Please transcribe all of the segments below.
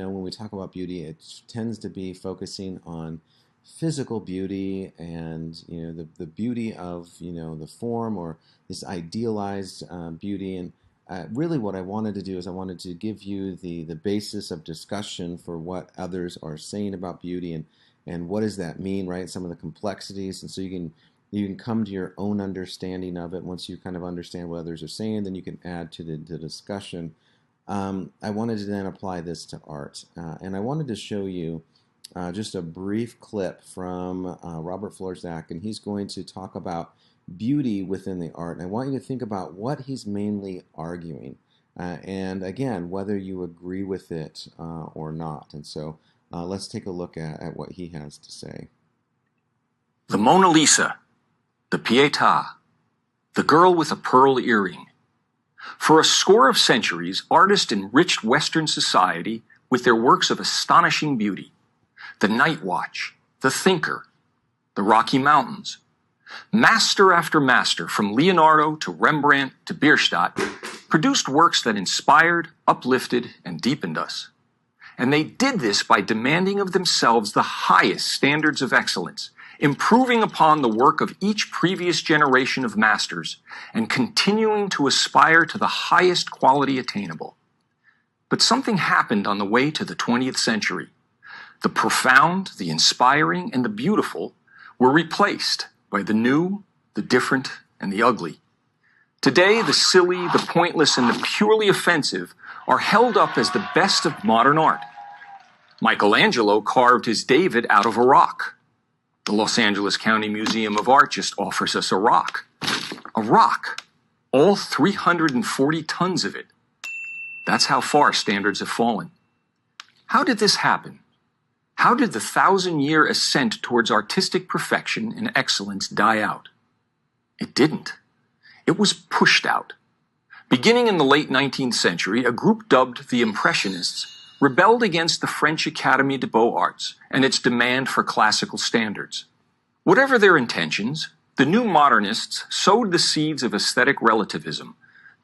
When we talk about beauty, it tends to be focusing on physical beauty and the beauty of the form or this idealized beauty. And really, what I wanted to do is I wanted to give you the basis of discussion for what others are saying about beauty and what does that mean, right? Some of the complexities, and so you can come to your own understanding of it. Once you kind of understand what others are saying, then you can add to the discussion. I wanted to then apply this to art, and I wanted to show you just a brief clip from Robert Florzak, and he's going to talk about beauty within the art. And I want you to think about what he's mainly arguing, and again, whether you agree with it or not. And so let's take a look at what he has to say. The Mona Lisa, the Pietà, the girl with a pearl earring. For a score of centuries, artists enriched Western society with their works of astonishing beauty. The Night Watch, the Thinker, the Rocky Mountains. Master after master, from Leonardo to Rembrandt to Bierstadt, produced works that inspired, uplifted, and deepened us. And they did this by demanding of themselves the highest standards of excellence, improving upon the work of each previous generation of masters, and continuing to aspire to the highest quality attainable. But something happened on the way to the 20th century. The profound, the inspiring, and the beautiful were replaced by the new, the different, and the ugly. Today, the silly, the pointless, and the purely offensive are held up as the best of modern art. Michelangelo carved his David out of a rock. The Los Angeles County Museum of Art just offers us a rock. A rock. All 340 tons of it. That's how far standards have fallen. How did this happen? How did the 1,000-year ascent towards artistic perfection and excellence die out? It didn't. It was pushed out. Beginning in the late 19th century, a group dubbed the Impressionists rebelled against the French Académie des Beaux-Arts and its demand for classical standards. Whatever their intentions, the new modernists sowed the seeds of aesthetic relativism,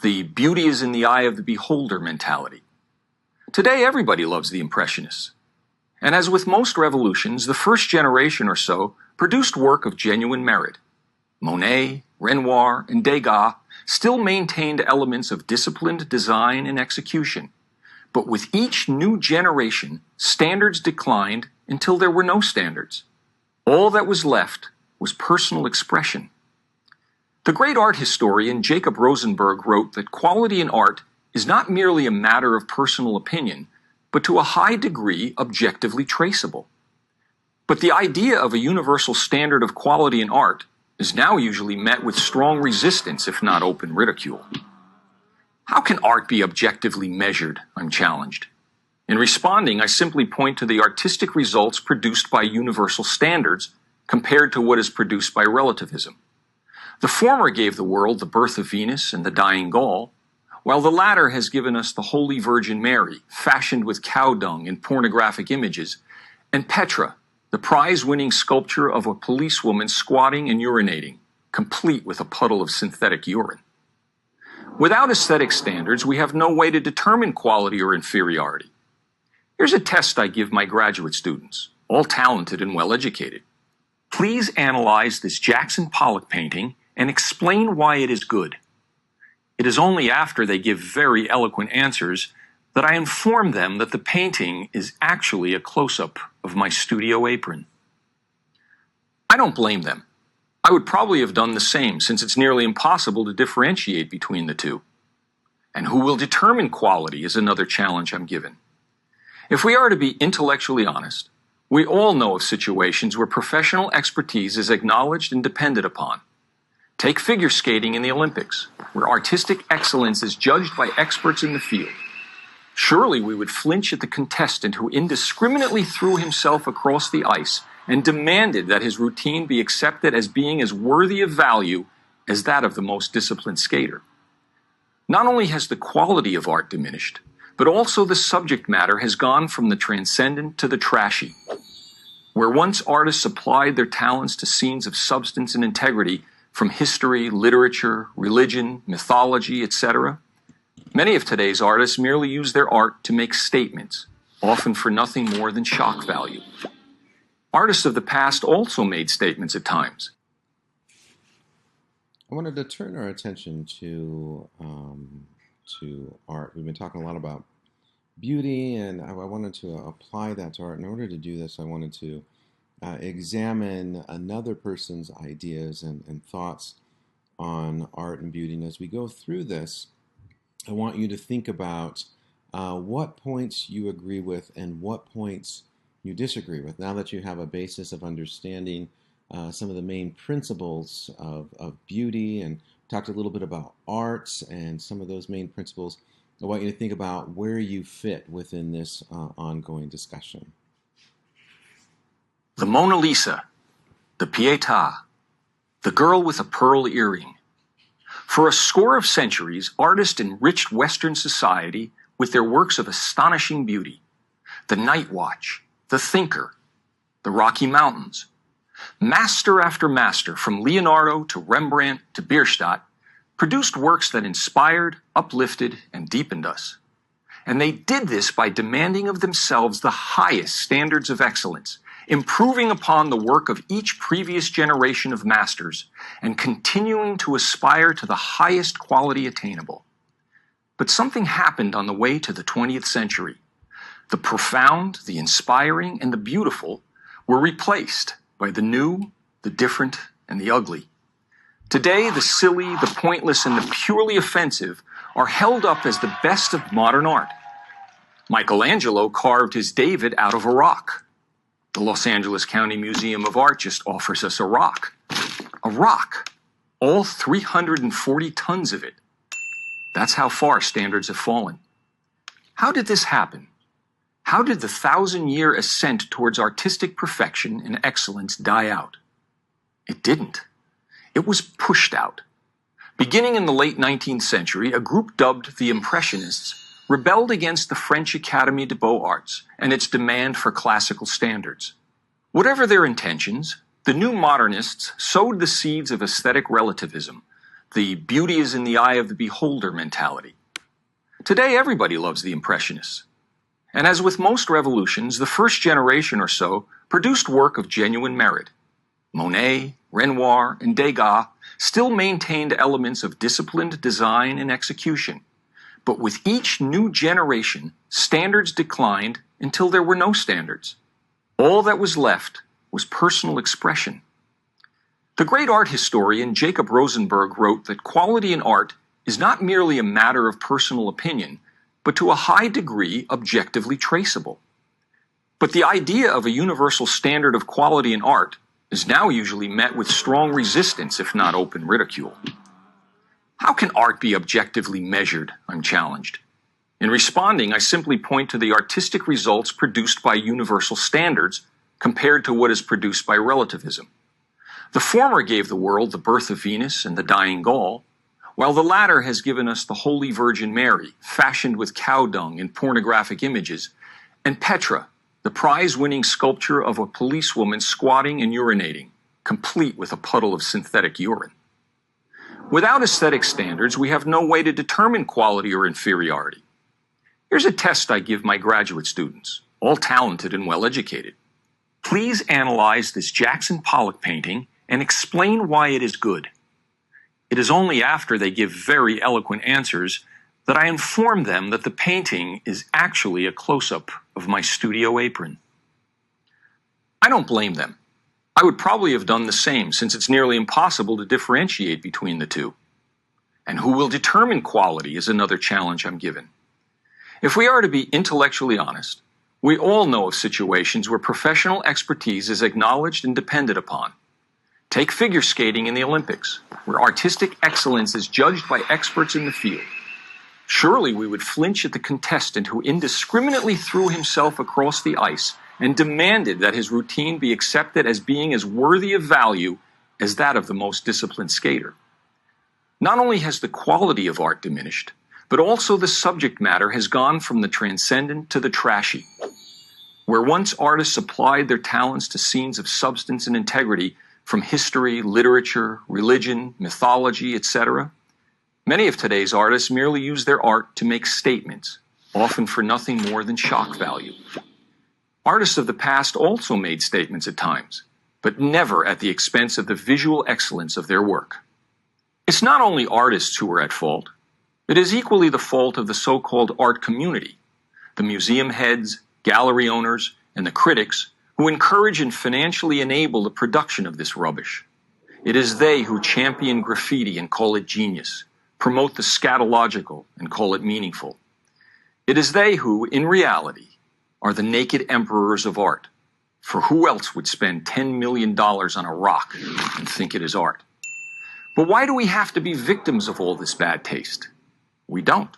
the beauty is in the eye of the beholder mentality. Today, everybody loves the Impressionists. And as with most revolutions, the first generation or so produced work of genuine merit. Monet, Renoir, and Degas still maintained elements of disciplined design and execution. But with each new generation, standards declined until there were no standards. All that was left was personal expression. The great art historian Jacob Rosenberg wrote that quality in art is not merely a matter of personal opinion, but to a high degree objectively traceable. But the idea of a universal standard of quality in art is now usually met with strong resistance, if not open ridicule. How can art be objectively measured? I'm challenged. In responding, I simply point to the artistic results produced by universal standards compared to what is produced by relativism. The former gave the world the birth of Venus and the dying Gaul, while the latter has given us the Holy Virgin Mary, fashioned with cow dung and pornographic images, and Petra, the prize-winning sculpture of a policewoman squatting and urinating, complete with a puddle of synthetic urine. Without aesthetic standards, we have no way to determine quality or inferiority. Here's a test I give my graduate students, all talented and well-educated. Please analyze this Jackson Pollock painting and explain why it is good. It is only after they give very eloquent answers that I inform them that the painting is actually a close-up of my studio apron. I don't blame them. I would probably have done the same, since it's nearly impossible to differentiate between the two. And who will determine quality is another challenge I'm given. If we are to be intellectually honest, we all know of situations where professional expertise is acknowledged and depended upon. Take figure skating in the Olympics, where artistic excellence is judged by experts in the field. Surely we would flinch at the contestant who indiscriminately threw himself across the ice and demanded that his routine be accepted as being as worthy of value as that of the most disciplined skater. Not only has the quality of art diminished, but also the subject matter has gone from the transcendent to the trashy. Where once artists applied their talents to scenes of substance and integrity from history, literature, religion, mythology, etc., many of today's artists merely use their art to make statements, often for nothing more than shock value. Artists of the past also made statements at times. I wanted to turn our attention to art. We've been talking a lot about beauty, and I wanted to apply that to art. In order to do this, I wanted to examine another person's ideas and thoughts on art and beauty. And as we go through this, I want you to think about what points you agree with and what points you disagree with. Now that you have a basis of understanding some of the main principles of beauty, and talked a little bit about arts and some of those main principles, I want you to think about where you fit within this ongoing discussion. The Mona Lisa, the Pietà, the girl with a pearl earring. For a score of centuries, artists enriched Western society with their works of astonishing beauty. The Night Watch, the Thinker, the Rocky Mountains. Master after master, from Leonardo to Rembrandt to Bierstadt, produced works that inspired, uplifted, and deepened us. And they did this by demanding of themselves the highest standards of excellence, improving upon the work of each previous generation of masters, and continuing to aspire to the highest quality attainable. But something happened on the way to the 20th century. The profound, the inspiring, and the beautiful were replaced by the new, the different, and the ugly. Today, the silly, the pointless, and the purely offensive are held up as the best of modern art. Michelangelo carved his David out of a rock. The Los Angeles County Museum of Art just offers us a rock. A rock. All 340 tons of it. That's how far standards have fallen. How did this happen? How did the 1,000-year ascent towards artistic perfection and excellence die out? It didn't. It was pushed out. Beginning in the late 19th century, a group dubbed the Impressionists rebelled against the French Académie des Beaux-Arts and its demand for classical standards. Whatever their intentions, the new modernists sowed the seeds of aesthetic relativism, the beauty is in the eye of the beholder mentality. Today, everybody loves the Impressionists. And as with most revolutions, the first generation or so produced work of genuine merit. Monet, Renoir, and Degas still maintained elements of disciplined design and execution. But with each new generation, standards declined until there were no standards. All that was left was personal expression. The great art historian Jacob Rosenberg wrote that quality in art is not merely a matter of personal opinion, but to a high degree objectively traceable. But the idea of a universal standard of quality in art is now usually met with strong resistance, if not open ridicule. How can art be objectively measured? I'm challenged. In responding, I simply point to the artistic results produced by universal standards compared to what is produced by relativism. The former gave the world the birth of Venus and the dying Gaul, while the latter has given us the Holy Virgin Mary, fashioned with cow dung and pornographic images, and Petra, the prize-winning sculpture of a policewoman squatting and urinating, complete with a puddle of synthetic urine. Without aesthetic standards, we have no way to determine quality or inferiority. Here's a test I give my graduate students, all talented and well-educated. Please analyze this Jackson Pollock painting and explain why it is good. It is only after they give very eloquent answers that I inform them that the painting is actually a close-up of my studio apron. I don't blame them. I would probably have done the same, since it's nearly impossible to differentiate between the two. And who will determine quality is another challenge I'm given. If we are to be intellectually honest, we all know of situations where professional expertise is acknowledged and depended upon. Take figure skating in the Olympics, where artistic excellence is judged by experts in the field. Surely we would flinch at the contestant who indiscriminately threw himself across the ice and demanded that his routine be accepted as being as worthy of value as that of the most disciplined skater. Not only has the quality of art diminished, but also the subject matter has gone from the transcendent to the trashy. Where once artists applied their talents to scenes of substance and integrity from history, literature, religion, mythology, etc., many of today's artists merely use their art to make statements, often for nothing more than shock value. Artists of the past also made statements at times, but never at the expense of the visual excellence of their work. It's not only artists who are at fault. It is equally the fault of the so-called art community, the museum heads, gallery owners, and the critics who encourage and financially enable the production of this rubbish. It is they who champion graffiti and call it genius, promote the scatological and call it meaningful. It is they who, in reality, are the naked emperors of art. For who else would spend $10 million on a rock and think it is art? But why do we have to be victims of all this bad taste? We don't.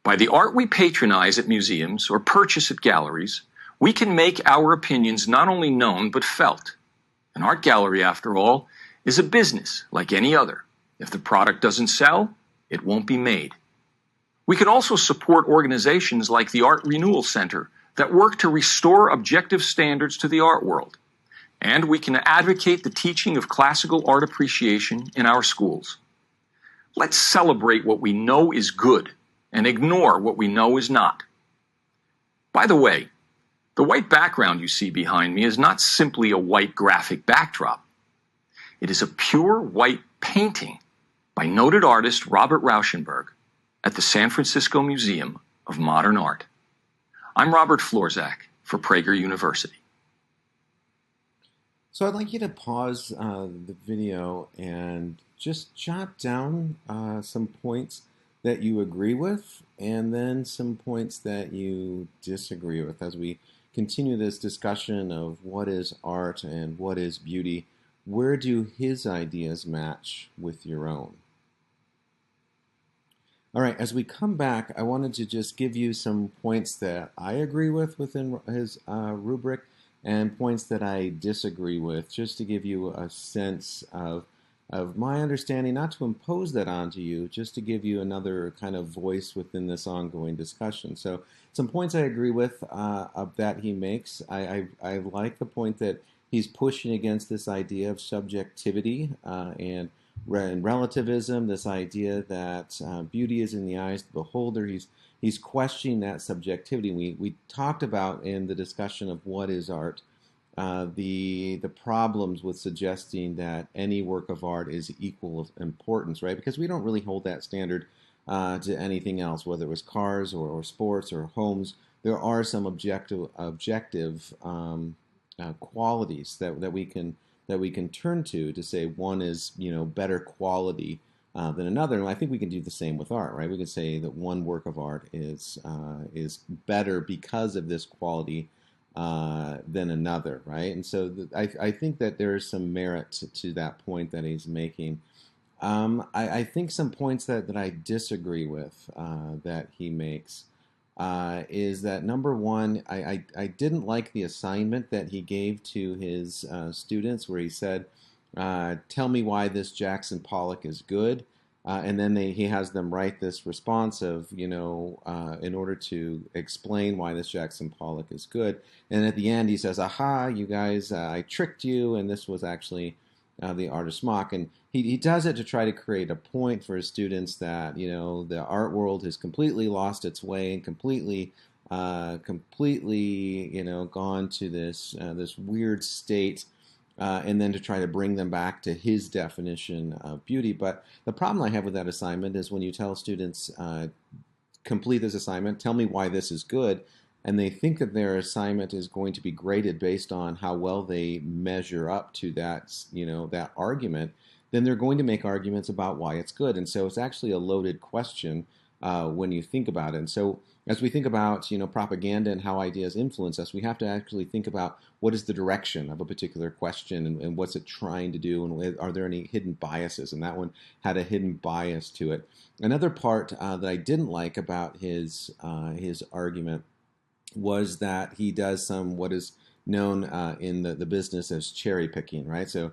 By the art we patronize at museums or purchase at galleries, we can make our opinions not only known but felt. An art gallery, after all, is a business like any other. If the product doesn't sell, it won't be made. We can also support organizations like the Art Renewal Center that work to restore objective standards to the art world. And we can advocate the teaching of classical art appreciation in our schools. Let's celebrate what we know is good and ignore what we know is not. By the way, the white background you see behind me is not simply a white graphic backdrop. It is a pure white painting by noted artist Robert Rauschenberg at the San Francisco Museum of Modern Art. I'm Robert Florzak for Prager University. So I'd like you to pause the video and just jot down some points that you agree with and then some points that you disagree with as we continue this discussion of what is art and what is beauty. Where do his ideas match with your own? All right, as we come back, I wanted to just give you some points that I agree with within his rubric and points that I disagree with, just to give you a sense of my understanding, not to impose that onto you, just to give you another kind of voice within this ongoing discussion. So some points I agree with that he makes. I like the point that he's pushing against this idea of subjectivity and relativism, this idea that beauty is in the eyes of the beholder. He's questioning that subjectivity. We talked about in the discussion of what is art, the problems with suggesting that any work of art is equal of importance, right? Because we don't really hold that standard to anything else, whether it was cars or sports or homes. There are some objective qualities that we can turn to say one is better quality than another, and I think we can do the same with art, right? We can say that one work of art is better because of this quality than another, right? And so I think that there is some merit to that point that he's making. I think some points that I disagree with that he makes is that number one, I didn't like the assignment that he gave to his students where he said, tell me why this Jackson Pollock is good. And then he has them write this response of, in order to explain why this Jackson Pollock is good. And at the end, he says, aha, you guys, I tricked you, and this was actually the artist mock. And he does it to try to create a point for his students that, the art world has completely lost its way and completely, gone to this weird state. And then to try to bring them back to his definition of beauty. But the problem I have with that assignment is when you tell students, complete this assignment, tell me why this is good, and they think that their assignment is going to be graded based on how well they measure up to that, that argument, then they're going to make arguments about why it's good. And so it's actually a loaded question when you think about it. And so as we think about propaganda and how ideas influence us, we have to actually think about what is the direction of a particular question and what's it trying to do, and are there any hidden biases? And that one had a hidden bias to it. Another part that I didn't like about his argument was that he does what is known in the business as cherry picking, right? So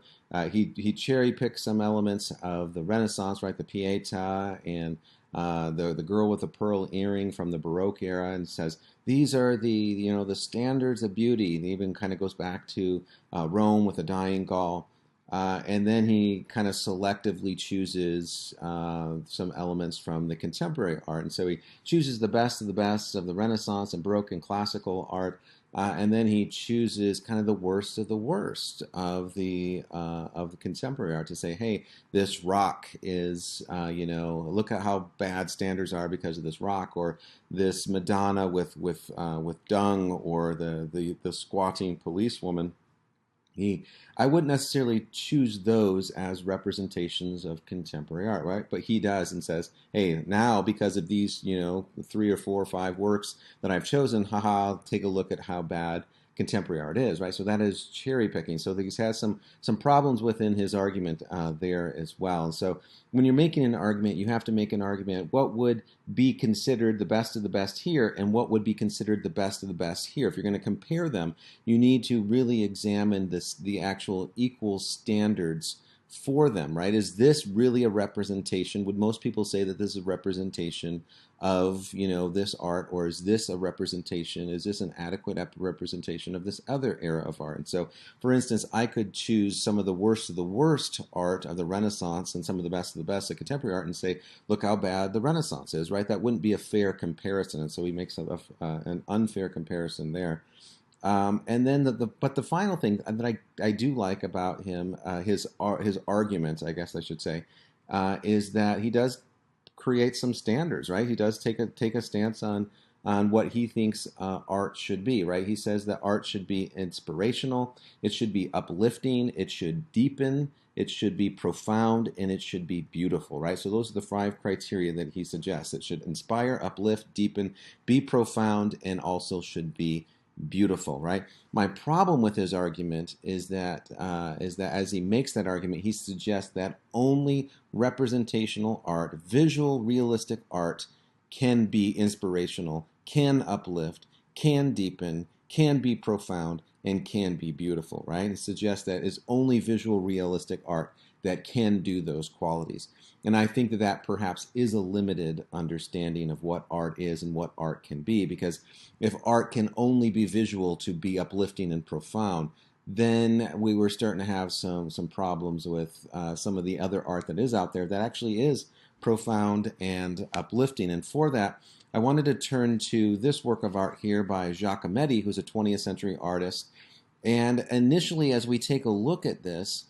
he cherry picks some elements of the Renaissance, right? The Pietà and the girl with the pearl earring from the Baroque era, and says these are the standards of beauty. It even kind of goes back to Rome with the dying Gaul. And then he kind of selectively chooses some elements from the contemporary art. And so he chooses the best of the best of the Renaissance and Baroque and classical art. And then he chooses kind of the worst of the worst of the contemporary art to say, hey, this rock is, look at how bad standards are because of this rock, or this Madonna with dung, or the squatting policewoman. He, I wouldn't necessarily choose those as representations of contemporary art, right? But he does and says, "Hey, now because of these, 3 or 4 or 5 works that I've chosen, haha, take a look at how bad contemporary art is," right? So that is cherry picking. So he has some problems within his argument there as well. And so when you're making an argument, you have to make an argument. What would be considered the best of the best here, and what would be considered the best of the best here? If you're going to compare them, you need to really examine the actual equal standards for them, right? Is this really a representation? Would most people say that this is a representation of, this art, or is this a representation? Is this an adequate representation of this other era of art? And so, for instance, I could choose some of the worst art of the Renaissance and some of the best of contemporary art and say, look how bad the Renaissance is, right? That wouldn't be a fair comparison. And so he makes an unfair comparison there. And then but the final thing that I do like about him, his argument, I guess I should say, is that he does create some standards, right? He does take a stance on what he thinks art should be, right? He says that art should be inspirational, it should be uplifting, it should deepen, it should be profound, and it should be beautiful, right? So those are the 5 criteria that he suggests. It should inspire, uplift, deepen, be profound, and also should be beautiful, right? My problem with his argument is that as he makes that argument, he suggests that only representational art, visual, realistic art, can be inspirational, can uplift, can deepen, can be profound, and can be beautiful, right? It suggests that it's only visual, realistic art that can do those qualities. And I think that perhaps is a limited understanding of what art is and what art can be, because if art can only be visual to be uplifting and profound, then we were starting to have some problems with some of the other art that is out there that actually is profound and uplifting. And for that, I wanted to turn to this work of art here by Giacometti, who's a 20th century artist. And initially, as we take a look at this,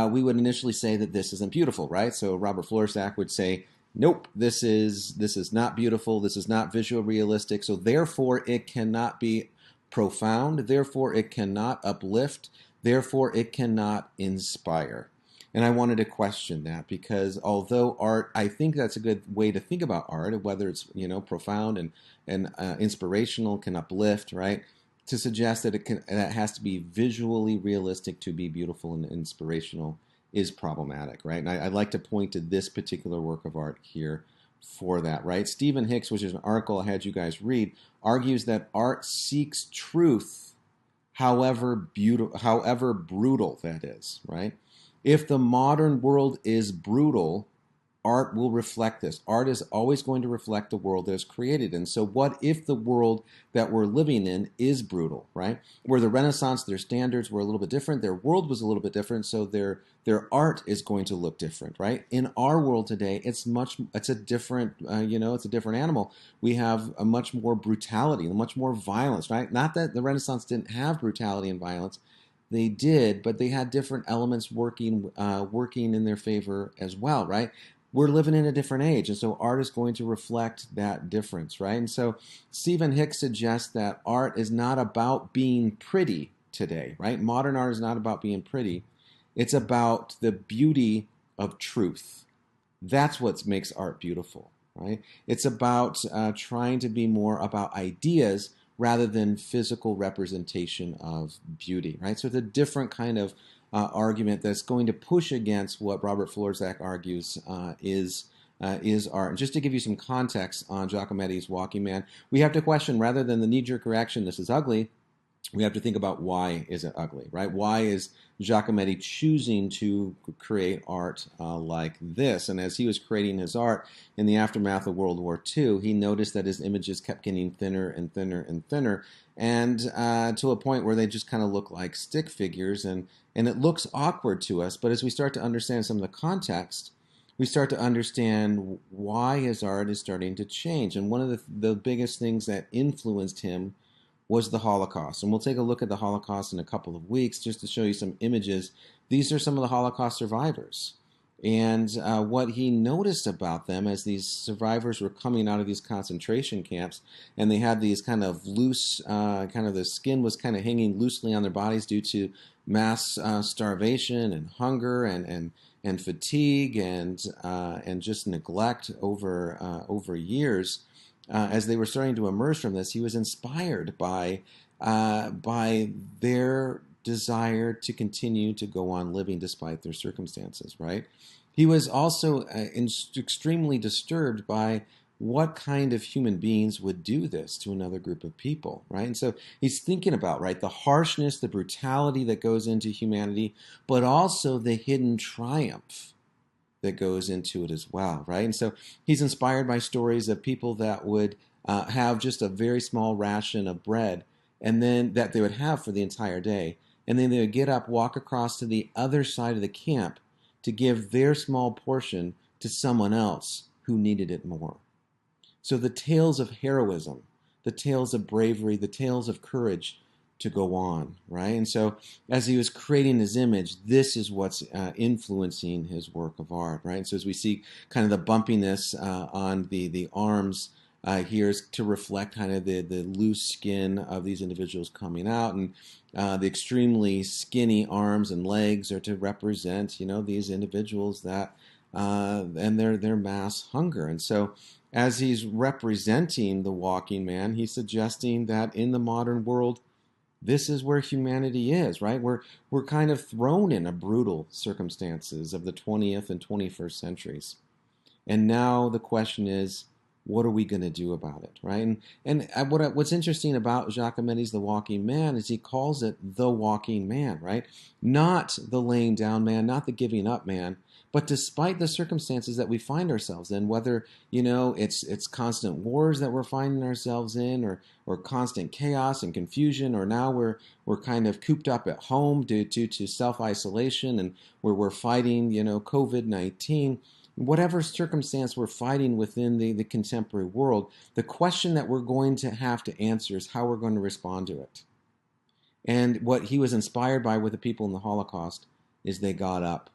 we would initially say that this isn't beautiful, right? So Robert Florsack would say, nope, this is not beautiful, this is not visual realistic, so therefore it cannot be profound, therefore it cannot uplift, therefore it cannot inspire. And I wanted to question that, because although art, I think that's a good way to think about art, whether it's profound and inspirational, can uplift, right? To suggest that that has to be visually realistic to be beautiful and inspirational is problematic, right? And I'd like to point to this particular work of art here for that, right? Stephen Hicks, which is an article I had you guys read, argues that art seeks truth, however brutal that is, right? If the modern world is brutal, art will reflect this. Art is always going to reflect the world that is created. And so what if the world that we're living in is brutal, right? Where the Renaissance, their standards were a little bit different, their world was a little bit different, so their art is going to look different, right? In our world today, it's a different, it's a different animal. We have a much more brutality, much more violence, right? Not that the Renaissance didn't have brutality and violence. They did, but they had different elements working in their favor as well, right? We're living in a different age, and so art is going to reflect that difference, right? And so Stephen Hicks suggests that art is not about being pretty today, right? Modern art is not about being pretty. It's about the beauty of truth. That's what makes art beautiful, right? It's about trying to be more about ideas rather than physical representation of beauty, right? So it's a different kind of argument that's going to push against what Robert Florsack argues is art. And just to give you some context on Giacometti's Walking Man, we have to question, rather than the knee-jerk reaction, this is ugly, we have to think about why is it ugly, right? Why is Giacometti choosing to create art like this? And as he was creating his art in the aftermath of World War II, he noticed that his images kept getting thinner and thinner and thinner. and to a point where they just kind of look like stick figures, and it looks awkward to us. But as we start to understand some of the context, we start to understand why his art is starting to change. And one of the biggest things that influenced him was the Holocaust. And we'll take a look at the Holocaust in a couple of weeks just to show you some images. These are some of the Holocaust survivors. And what he noticed about them as these survivors were coming out of these concentration camps, and they had these kind of loose, kind of the skin was kind of hanging loosely on their bodies due to mass starvation and hunger and fatigue and just neglect over years. As they were starting to emerge from this, he was inspired by their desire to continue to go on living despite their circumstances, right? He was also extremely disturbed by what kind of human beings would do this to another group of people, right? And so he's thinking about, right, the harshness, the brutality that goes into humanity, but also the hidden triumph that goes into it as well, right? And so he's inspired by stories of people that would have just a very small ration of bread, and then that they would have for the entire day, and then they would get up, walk across to the other side of the camp to give their small portion to someone else who needed it more. So the tales of heroism, the tales of bravery, the tales of courage to go on, right? And so as he was creating his image, this is what's influencing his work of art, right? And so as we see kind of the bumpiness on the arms here is to reflect kind of the loose skin of these individuals coming out, and the extremely skinny arms and legs are to represent, these individuals that and their mass hunger. And so as he's representing the walking man, he's suggesting that in the modern world, this is where humanity is, right? We're kind of thrown in a brutal circumstances of the 20th and 21st centuries. And now the question is, what are we going to do about it, right? What's interesting about Giacometti's The Walking Man is he calls it the walking man, right? Not the laying down man, not the giving up man, but despite the circumstances that we find ourselves in, whether it's constant wars that we're finding ourselves in, or constant chaos and confusion, or now we're kind of cooped up at home due to self isolation, and where we're fighting COVID-19. Whatever circumstance we're fighting within the contemporary world, the question that we're going to have to answer is how we're going to respond to it. And what he was inspired by with the people in the Holocaust is they got up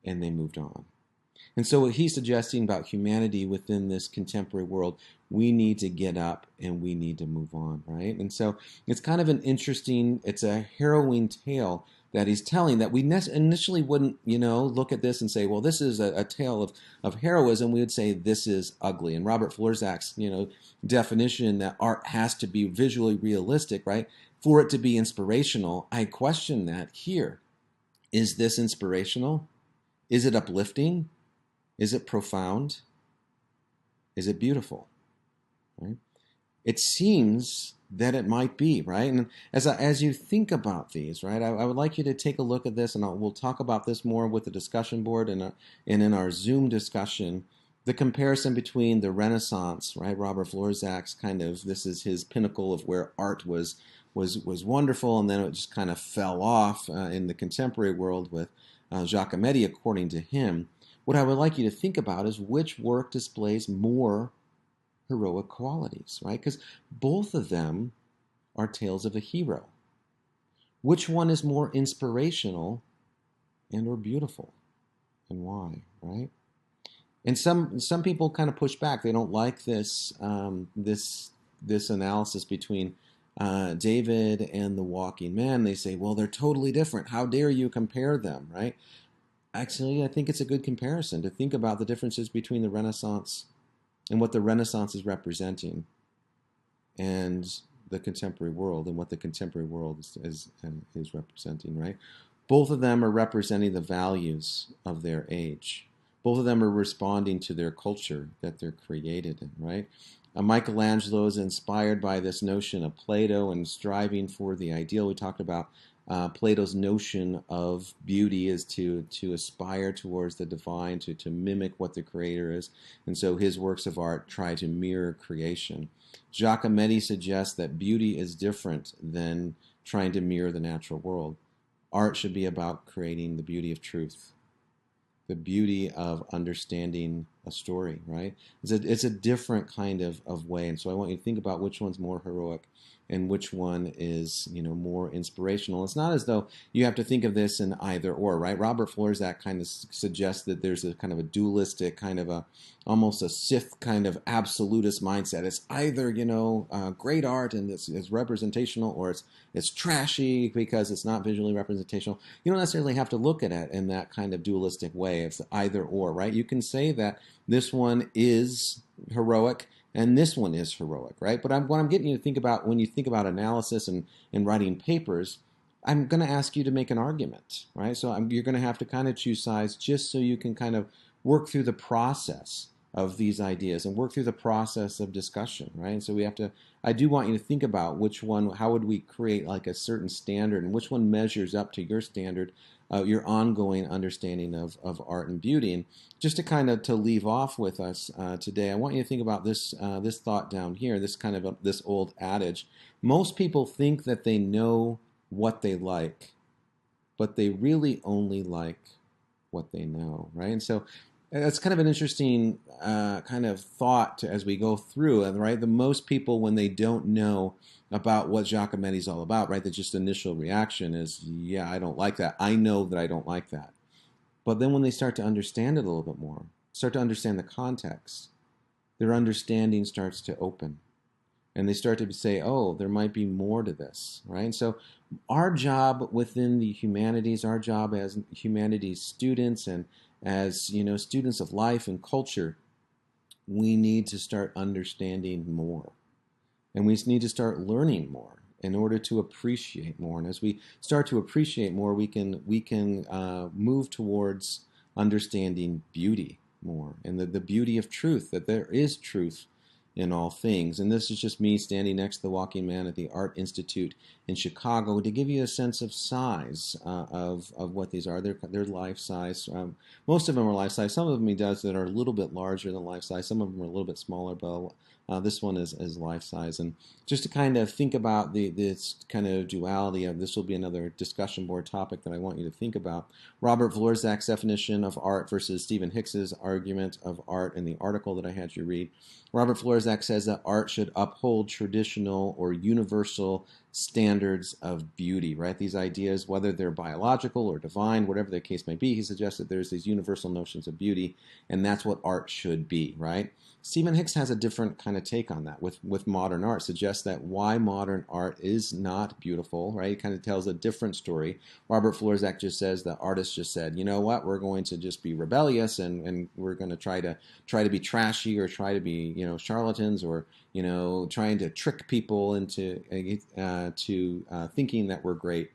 and they moved on. And so what he's suggesting about humanity within this contemporary world, we need to get up and we need to move on, right? And so it's kind of it's a harrowing tale that he's telling, that we initially wouldn't, look at this and say, well, this is a tale of heroism. We would say this is ugly. And Robert Florzak's, definition that art has to be visually realistic, right? For it to be inspirational, I question that here. Is this inspirational? Is it uplifting? Is it profound? Is it beautiful? Right? It seems that it might be, right? And as you think about these, right, I would like you to take a look at this, and we'll talk about this more with the discussion board and in our Zoom discussion, the comparison between the Renaissance, right, Robert Florzak's this is his pinnacle of where art was wonderful, and then it just kind of fell off in the contemporary world with Giacometti, according to him. What I would like you to think about is which work displays more heroic qualities, right? Because both of them are tales of a hero. Which one is more inspirational and or beautiful, and why, right? And some people kind of push back. They don't like this this analysis between David and the walking man. They say, well, they're totally different. How dare you compare them, right? Actually, I think it's a good comparison to think about the differences between the Renaissance and what the Renaissance is representing, and the contemporary world, and what the contemporary world is representing, right? Both of them are representing the values of their age. Both of them are responding to their culture that they're created in, right? Michelangelo is inspired by this notion of Plato and striving for the ideal. We talked about Plato's notion of beauty is to aspire towards the divine, to mimic what the creator is. And so his works of art try to mirror creation. Giacometti suggests that beauty is different than trying to mirror the natural world. Art should be about creating the beauty of truth, the beauty of understanding a story, right? It's a different kind of way. And so I want you to think about which one's more heroic and which one is, more inspirational. It's not as though you have to think of this in either or, right? Robert Florzak kind of suggests that there's a kind of a dualistic, kind of a almost a Sith kind of absolutist mindset. It's either, great art and it's representational, or it's trashy because it's not visually representational. You don't necessarily have to look at it in that kind of dualistic way. It's either or, right? You can say that this one is heroic and this one is heroic, right? But what I'm getting you to think about when you think about analysis and writing papers, I'm going to ask you to make an argument, right? So you're going to have to kind of choose sides just so you can kind of work through the process of these ideas and work through the process of discussion, right? And so I do want you to think about which one, how would we create like a certain standard and which one measures up to your standard, your ongoing understanding of art and beauty. And just to kind of to leave off with us today, I want you to think about this thought down here, this kind of this old adage. Most people think that they know what they like, but they really only like what they know, right? And so that's kind of an interesting kind of thought as we go through, right? The most people, when they don't know about what Giacometti's all about, right, the just initial reaction is, yeah, I don't like that. I know that I don't like that. But then when they start to understand it a little bit more, start to understand the context, their understanding starts to open. And they start to say, oh, there might be more to this, right? And so our job within the humanities, our job as humanities students and as students of life and culture, we need to start understanding more, and we need to start learning more in order to appreciate more. And as we start to appreciate more, we can move towards understanding beauty more, and the beauty of truth, that there is truth in all things. And this is just me standing next to the Walking Man at the Art Institute in Chicago to give you a sense of size of what these are. They're life size. Most of them are life size. Some of them he does that are a little bit larger than life size. Some of them are a little bit smaller, but this one is life size. And just to kind of think about this kind of duality of this will be another discussion board topic that I want you to think about. Robert Florzak's definition of art versus Stephen Hicks's argument of art in the article that I had you read. Robert Florzak says that art should uphold traditional or universal standards of beauty, right? These ideas, whether they're biological or divine, whatever the case may be, he suggests that there's these universal notions of beauty, and that's what art should be, right? Stephen Hicks has a different kind of take on that with modern art, suggests that why modern art is not beautiful, right? He kind of tells a different story. Robert Florzak just says the artist just said, you know what, we're going to just be rebellious and we're going to try to be trashy or try to be, charlatans or, trying to trick people into thinking that we're great.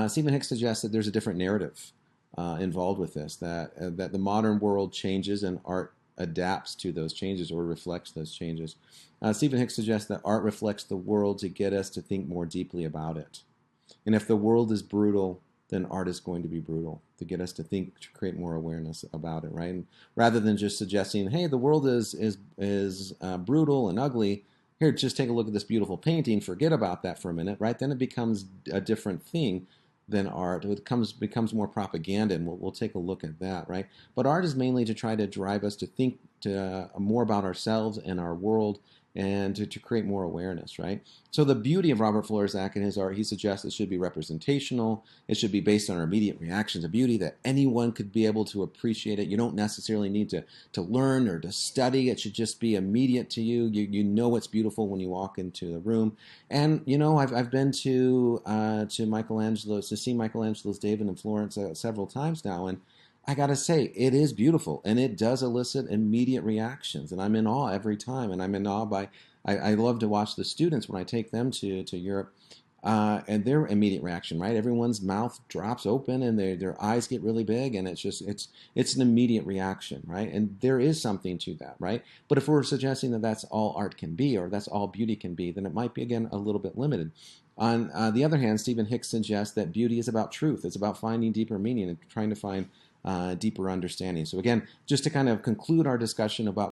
Stephen Hicks suggests that there's a different narrative involved with this, that the modern world changes and art adapts to those changes or reflects those changes. Stephen Hicks suggests that art reflects the world to get us to think more deeply about it. And if the world is brutal, then art is going to be brutal to get us to think, to create more awareness about it, right? And rather than just suggesting, hey, the world is brutal and ugly, here, just take a look at this beautiful painting, forget about that for a minute, right? Then it becomes a different thing than art. It becomes more propaganda, and we'll take a look at that, right? But art is mainly to try to drive us to think more about ourselves and our world, and to create more awareness, right? So the beauty of Robert Florzak and his art, he suggests it should be representational. It should be based on our immediate reaction to beauty, that anyone could be able to appreciate it. You don't necessarily need to learn or to study. It should just be immediate to you. You know it's beautiful when you walk into the room. And, I've been to Michelangelo's, to see Michelangelo's David in Florence several times now, and I gotta say, it is beautiful, and it does elicit immediate reactions, and I'm in awe every time, and I'm in awe by, I love to watch the students when I take them to Europe, and their immediate reaction, right? Everyone's mouth drops open, and their eyes get really big, and it's an immediate reaction, right? And there is something to that, right? But if we're suggesting that that's all art can be, or that's all beauty can be, then it might be, again, a little bit limited. On the other hand, Stephen Hicks suggests that beauty is about truth. It's about finding deeper meaning and trying to find deeper understanding. So again, just to kind of conclude our discussion about